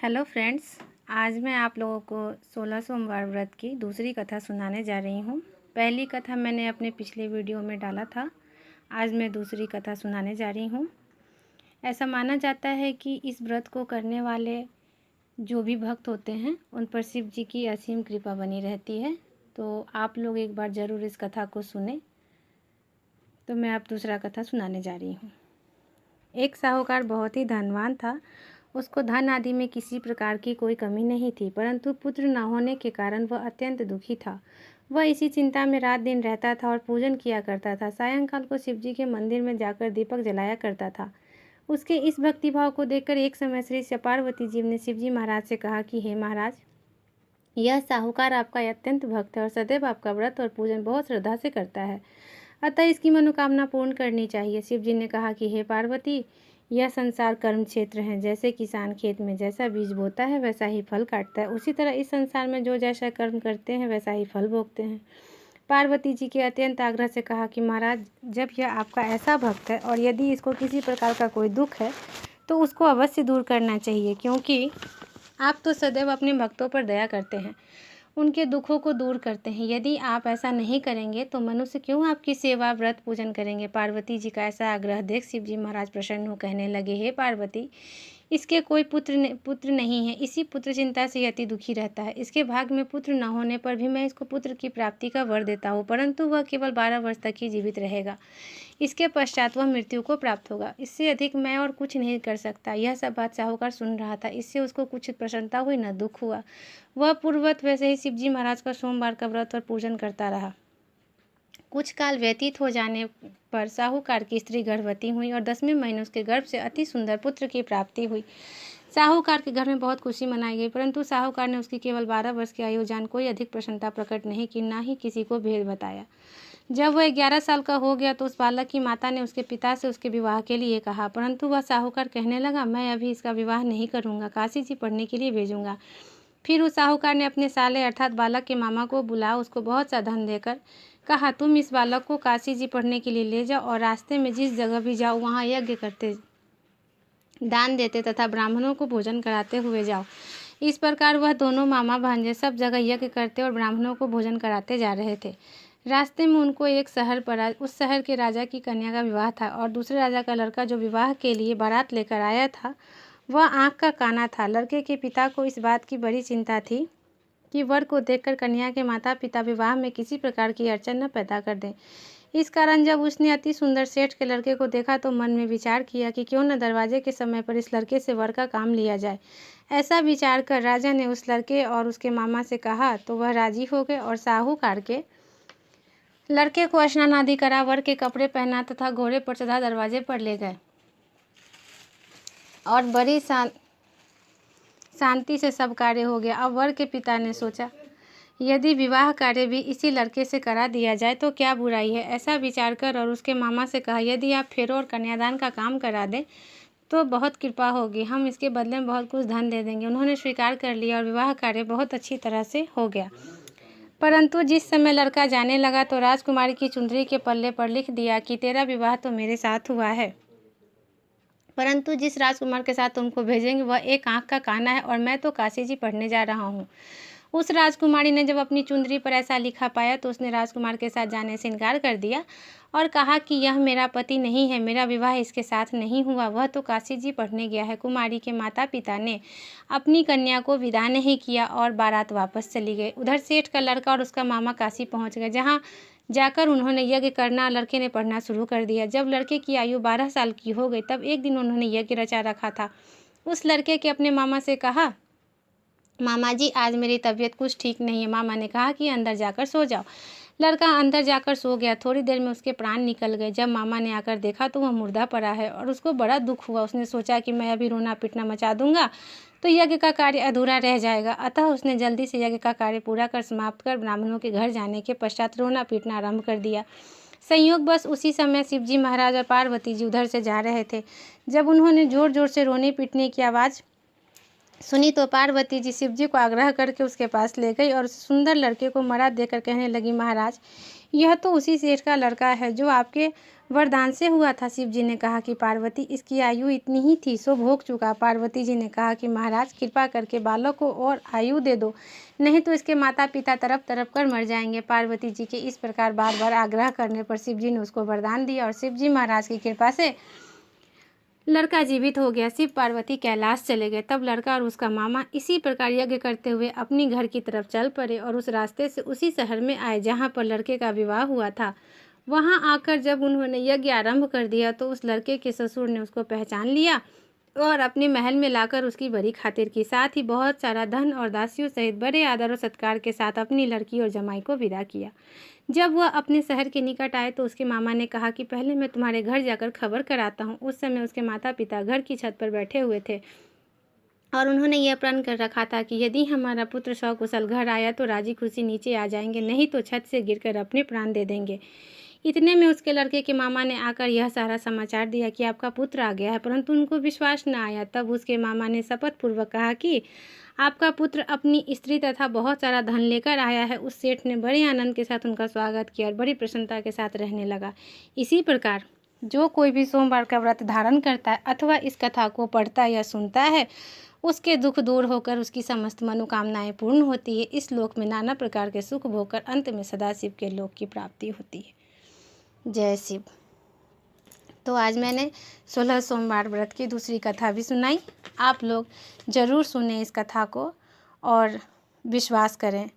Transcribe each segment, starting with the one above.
Hello friends. आज मैं आप लोगों को 16 सोमवार व्रत की दूसरी कथा सुनाने जा रही हूँ। पहली कथा मैंने अपने पिछले वीडियो में डाला था। आज मैं दूसरी कथा सुनाने जा रही हूँ। ऐसा माना जाता है कि इस व्रत को करने वाले जो भी भक्त होते हैं उन पर शिव जी की असीम कृपा बनी रहती है। तो आप लोग एक बार ज़रूर इस कथा को सुने। तो मैं अब दूसरा कथा सुनाने जा रही हूँ। एक साहूकार बहुत ही धनवान था। उसको धन आदि में किसी प्रकार की कोई कमी नहीं थी, परंतु पुत्र न होने के कारण वह अत्यंत दुखी था। वह इसी चिंता में रात दिन रहता था और पूजन किया करता था। सायंकाल को शिव जी के मंदिर में जाकर दीपक जलाया करता था। उसके इस भक्तिभाव को देखकर एक समय श्री पार्वती जी ने शिव जी महाराज से कहा कि हे महाराज, यह साहूकार आपका अत्यंत भक्त है और सदैव आपका व्रत और पूजन बहुत श्रद्धा से करता है, अतः इसकी मनोकामना पूर्ण करनी चाहिए। शिव जी ने कहा कि हे पार्वती, यह संसार कर्म क्षेत्र है। जैसे किसान खेत में जैसा बीज बोता है वैसा ही फल काटता है, उसी तरह इस संसार में जो जैसा कर्म करते हैं वैसा ही फल भोगते हैं। पार्वती जी के अत्यंत आग्रह से कहा कि महाराज, जब यह आपका ऐसा भक्त है और यदि इसको किसी प्रकार का कोई दुख है तो उसको अवश्य दूर करना चाहिए, क्योंकि आप तो सदैव अपने भक्तों पर दया करते हैं, उनके दुखों को दूर करते हैं। यदि आप ऐसा नहीं करेंगे तो मनुष्य क्यों आपकी सेवा व्रत पूजन करेंगे। पार्वती जी का ऐसा आग्रह देख शिव जी महाराज प्रसन्न हो कहने लगे, हे पार्वती, इसके कोई पुत्र नहीं है। इसी पुत्र चिंता से अति दुखी रहता है। इसके भाग में पुत्र न होने पर भी मैं इसको पुत्र की प्राप्ति का वर देता हूँ, परंतु वह केवल 12 वर्ष तक ही जीवित रहेगा। इसके पश्चात वह मृत्यु को प्राप्त होगा। इससे अधिक मैं और कुछ नहीं कर सकता। यह सब बात साहूकार सुन रहा था। इससे उसको कुछ प्रसन्नता हुई न दुख हुआ। वह पूर्ववत वैसे ही शिव जी महाराज का सोमवार का व्रत और पूजन करता रहा। कुछ काल व्यतीत हो जाने पर साहूकार की स्त्री गर्भवती हुई और 10वें महीने उसके गर्भ से अति सुंदर पुत्र की प्राप्ति हुई। साहूकार के घर में बहुत खुशी मनाई गई, परंतु साहूकार ने उसकी केवल 12 वर्ष की आयु जान कोई अधिक प्रसन्नता प्रकट नहीं की, ना ही किसी को भेद बताया। जब वह 11 साल का हो गया तो उस बालक की माता ने उसके पिता से उसके विवाह के लिए कहा, परंतु वह साहूकार कहने लगा, मैं अभी इसका विवाह नहीं करूँगा, काशी जी पढ़ने के लिए भेजूँगा। फिर उस साहूकार ने अपने साले अर्थात बालक के मामा को बुला उसको बहुत सा धन देकर कहा, तुम इस बालक को काशी जी पढ़ने के लिए ले जाओ और रास्ते में जिस जगह भी जाओ वहाँ यज्ञ करते, दान देते तथा ब्राह्मणों को भोजन कराते हुए जाओ। इस प्रकार वह दोनों मामा भांजे सब जगह यज्ञ करते और ब्राह्मणों को भोजन कराते जा रहे थे। रास्ते में उनको एक शहर पड़ा। उस शहर के राजा की कन्या का विवाह था और दूसरे राजा का लड़का जो विवाह के लिए बारात लेकर आया था वह आँख का काना था। लड़के के पिता को इस बात की बड़ी चिंता थी कि वर को देखकर कन्या के माता पिता विवाह में किसी प्रकार की अड़चन न पैदा कर दें। इस कारण जब उसने अति सुंदर सेठ के लड़के को देखा तो मन में विचार किया कि क्यों न दरवाजे के समय पर इस लड़के से वर का काम लिया जाए। ऐसा विचार कर राजा ने उस लड़के और उसके मामा से कहा तो वह राजी हो गए और साहूकार के लड़के को स्नान आदि करा, वर के कपड़े पहना तथा घोड़े पर चढ़ा दरवाजे पर ले गए और बड़ी शांति से सब कार्य हो गया। अब वर के पिता ने सोचा, यदि विवाह कार्य भी इसी लड़के से करा दिया जाए तो क्या बुराई है। ऐसा विचार कर और उसके मामा से कहा, यदि आप फेरों और कन्यादान का काम करा दें तो बहुत कृपा होगी, हम इसके बदले में बहुत कुछ धन दे देंगे। उन्होंने स्वीकार कर लिया और विवाह कार्य बहुत अच्छी तरह से हो गया। परंतु जिस समय लड़का जाने लगा तो राजकुमारी की चुंदरी के पल्ले पर लिख दिया कि तेरा विवाह तो मेरे साथ हुआ है, परंतु जिस राजकुमार के साथ तुमको भेजेंगे वह एक आँख का काना है और मैं तो काशी जी पढ़ने जा रहा हूँ। उस राजकुमारी ने जब अपनी चुंदरी पर ऐसा लिखा पाया तो उसने राजकुमार के साथ जाने से इनकार कर दिया और कहा कि यह मेरा पति नहीं है, मेरा विवाह इसके साथ नहीं हुआ, वह तो काशी जी पढ़ने गया है। कुमारी के माता पिता ने अपनी कन्या को विदा नहीं किया और बारात वापस चली गई। उधर सेठ का लड़का और उसका मामा काशी पहुंच गए, जहाँ जाकर उन्होंने यज्ञ करना, लड़के ने पढ़ना शुरू कर दिया। जब लड़के की आयु 12 साल की हो गई तब एक दिन उन्होंने यज्ञ रचा रखा था। उस लड़के के अपने मामा से कहा, मामा जी आज मेरी तबीयत कुछ ठीक नहीं है। मामा ने कहा कि अंदर जाकर सो जाओ। लड़का अंदर जाकर सो गया। थोड़ी देर में उसके प्राण निकल गए। जब मामा ने आकर देखा तो वह मुर्दा पड़ा है और उसको बड़ा दुख हुआ। उसने सोचा कि मैं अभी रोना पीटना मचा दूंगा तो यज्ञ का कार्य अधूरा रह जाएगा, अतः उसने जल्दी से यज्ञ का कार्य पूरा कर समाप्त कर ब्राह्मणों के घर जाने के पश्चात रोना पीटना आरंभ कर दिया। संयोग बस उसी समय शिव जी महाराज और पार्वती जी उधर से जा रहे थे। जब उन्होंने जोर जोर से रोने पीटने की आवाज़ सुनी तो पार्वती जी शिव जी को आग्रह करके उसके पास ले गई और उस सुंदर लड़के को मरा देकर कहने लगी, महाराज यह तो उसी सेठ का लड़का है जो आपके वरदान से हुआ था। शिव जी ने कहा कि पार्वती, इसकी आयु इतनी ही थी सो भोग चुका। पार्वती जी ने कहा कि महाराज कृपा करके बालक को और आयु दे दो, नहीं तो इसके माता पिता तरफ तरफ कर मर जाएंगे। पार्वती जी के इस प्रकार बार बार आग्रह करने पर शिव जी ने उसको वरदान दिया और शिव जी महाराज की कृपा से लड़का जीवित हो गया। शिव पार्वती कैलाश चले गए। तब लड़का और उसका मामा इसी प्रकार यज्ञ करते हुए अपनी घर की तरफ चल पड़े और उस रास्ते से उसी शहर में आए जहाँ पर लड़के का विवाह हुआ था। वहाँ आकर जब उन्होंने यज्ञ आरंभ कर दिया तो उस लड़के के ससुर ने उसको पहचान लिया और अपने महल में लाकर उसकी बड़ी खातिर की। साथ ही बहुत सारा धन और दासियों सहित बड़े आदर और सत्कार के साथ अपनी लड़की और जमाई को विदा किया। जब वह अपने शहर के निकट आए तो उसके मामा ने कहा कि पहले मैं तुम्हारे घर जाकर खबर कराता हूँ। उस समय उसके माता पिता घर की छत पर बैठे हुए थे और उन्होंने यह प्रण कर रखा था कि यदि हमारा पुत्र सकुशल घर आया तो राजी खुशी नीचे आ जाएंगे, नहीं तो छत से गिरकर अपने प्राण दे देंगे। इतने में उसके लड़के के मामा ने आकर यह सारा समाचार दिया कि आपका पुत्र आ गया है, परंतु उनको विश्वास न आया। तब उसके मामा ने शपथ पूर्वक कहा कि आपका पुत्र अपनी स्त्री तथा बहुत सारा धन लेकर आया है। उस सेठ ने बड़े आनंद के साथ उनका स्वागत किया और बड़ी प्रसन्नता के साथ रहने लगा। इसी प्रकार जो कोई भी सोमवार का व्रत धारण करता है अथवा इस कथा को पढ़ता या सुनता है, उसके दुख दूर होकर उसकी समस्त मनोकामनाएं पूर्ण होती है। इस लोक में नाना प्रकार के सुख भोगकर अंत में सदाशिव के लोक की प्राप्ति होती है। जय शिव। तो आज मैंने 16 सोमवार व्रत की दूसरी कथा भी सुनाई। आप लोग ज़रूर सुने इस कथा को और विश्वास करें,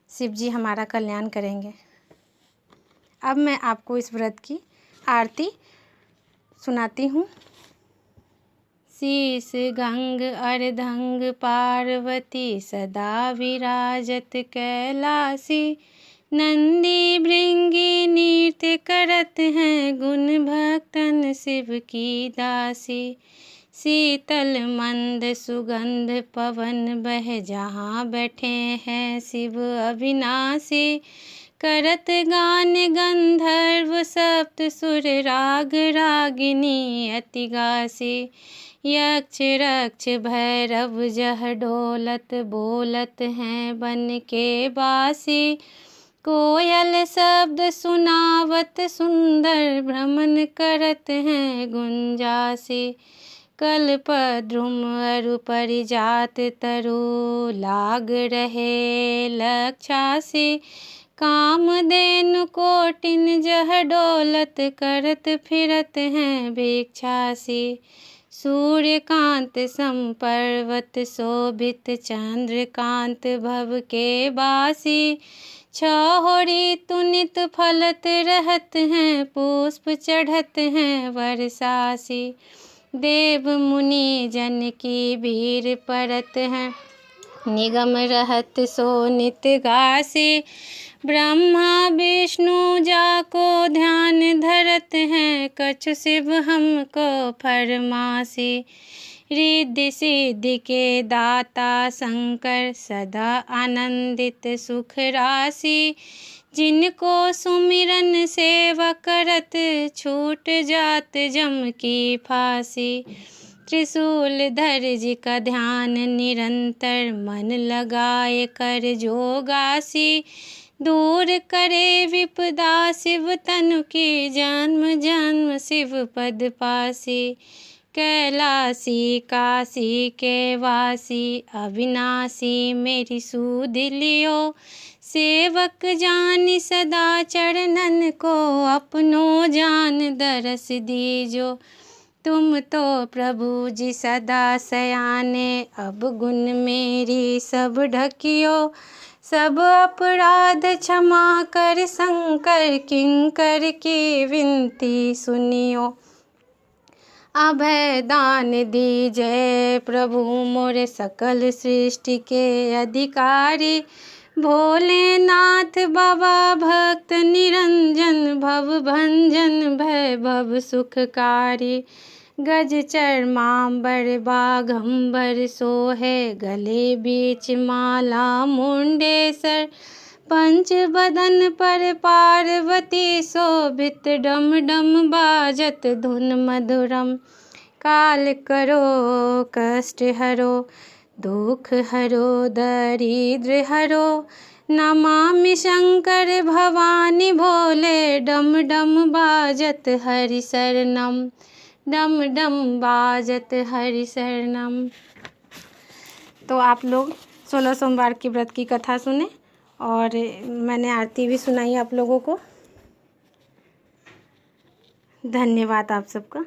शिव जी हमारा कल्याण करेंगे। अब मैं आपको इस व्रत की आरती सुनाती हूँ। शीश गंग अर्धंग पार्वती सदा विराजत कैलासी, नंदी भृंगी नृत्य करत हैं गुण भक्तन शिव की दासी। शीतल मंद सुगंध पवन बह जहाँ बैठे हैं शिव अविनाशी, करत गान गंधर्व सप्त सुर राग रागिनी अति गासी। यक्ष रक्ष भैरव जह ढोलत बोलत हैं बन के बासी, कोयल शब्द सुनावत सुंदर भ्रमण करत हैं गुंजासी। कल्पद्रुम अरु परिजात तरु लाग रहे लक्षासी, कामधेनु कोटिन जह डोलत करत फिरत हैं भिक्षासी। सूर्यकांत संपर्वत शोभित चंद्रकांत भव के बासी, छहोरी तुनित फलत रहत हैं पुष्प चढ़त हैं वर्षासी। देव मुनि जन की भीड़ परत हैं निगम रहत सो नित गासी। ब्रह्मा विष्णु जाको ध्यान धरत हैं कछु शिव हमको फरमासी। रिद्धि सिद्धि के दाता शंकर सदा आनंदित सुख राशि, जिनको सुमिरन सेवा करत छूट जात जम की फांसी। त्रिशूल धर जी का ध्यान निरंतर मन लगाए कर जोगासी, दूर करे विपदा शिव तनु की जन्म जन्म शिव पद पासी। कैलासी काशी के वासी अविनाशी मेरी सूध लियो, सेवक जान सदा चरणन को अपनो जान दरस दीजो। तुम तो प्रभु जी सदा सयाने अब गुण मेरी सब ढकियो, सब अपराध क्षमा कर शंकर किंकर की विनती सुनियो। अभय दान दीजय प्रभु मोरे सकल सृष्टि के अधिकारी। भोलेनाथ बाबा भक्त निरंजन भव भंजन भय भव सुखकारी। गज चरमांबर बाघंबर सोहे गले बीच माला मुंडेसर, पंच बदन पर पार्वती शोभित डम डम बाजत धुन मधुरम। काल करो कष्ट हरो दुख हरो दरिद्र हरो, नमामि शंकर भवानी भोले। डम डम बाजत हरि शरणम, डम डम बाजत हरि शरणम। तो आप लोग 16 सोमवार की व्रत की कथा सुने और मैंने आरती भी सुनाई आप लोगों को। धन्यवाद आप सबका।